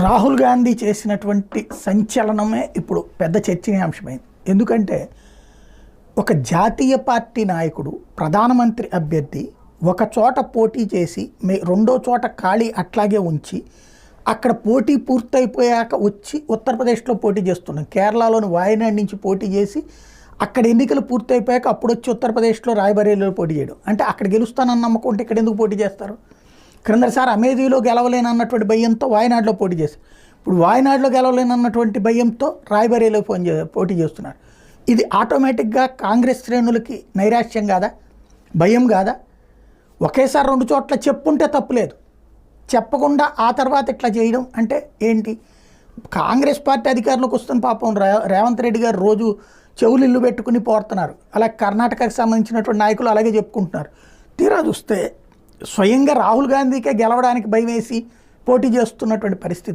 రాహుల్ గాంధీ చేసినటువంటి సంచలనమే ఇప్పుడు పెద్ద చర్చనీయాంశమైంది. ఎందుకంటే ఒక జాతీయ పార్టీ నాయకుడు ప్రధానమంత్రి అభ్యర్థి ఒక చోట పోటీ చేసి రెండో చోట ఖాళీ అట్లాగే ఉంచి అక్కడ పోటీ పూర్తయిపోయాక వచ్చి ఉత్తరప్రదేశ్లో పోటీ చేస్తున్నాం. కేరళలోని వాయనాడ్ నుంచి పోటీ చేసి అక్కడ ఎన్నికలు పూర్తయిపోయాక అప్పుడు వచ్చి ఉత్తరప్రదేశ్లో రాయ్బరేలీలో పోటీ చేయడం అంటే అక్కడ గెలుస్తానన్న నమ్మకం ఉంటే ఇక్కడ ఎందుకు పోటీ చేస్తారు? క్రిందసారి అమేథీలో గెలవలేనన్నటువంటి భయంతో వాయనాడ్లో పోటీ చేశారు. ఇప్పుడు వాయనాడ్లో గెలవలేనన్నటువంటి భయంతో రాయ్బరేలీలో పోటీ చేస్తున్నారు. ఇది ఆటోమేటిక్గా కాంగ్రెస్ శ్రేణులకి నైరాశ్యం కాదా, భయం కాదా? ఒకేసారి రెండు చోట్ల చెప్పుంటే తప్పులేదు, చెప్పకుండా ఆ తర్వాత ఇట్లా చేయడం అంటే ఏంటి? కాంగ్రెస్ పార్టీ అధికారంలోకి వస్తున్న పాపం రేవంత్ రెడ్డి గారు రోజు చెవులు ఇల్లు పెట్టుకుని పోడుతున్నారు. అలా కర్ణాటకకు సంబంధించినటువంటి నాయకులు అలాగే చెప్పుకుంటున్నారు. తీరా చూస్తే స్వయంగా రాహుల్ గాంధీకే గెలవడానికి భయం వేసి పోటీ చేస్తున్నటువంటి పరిస్థితి.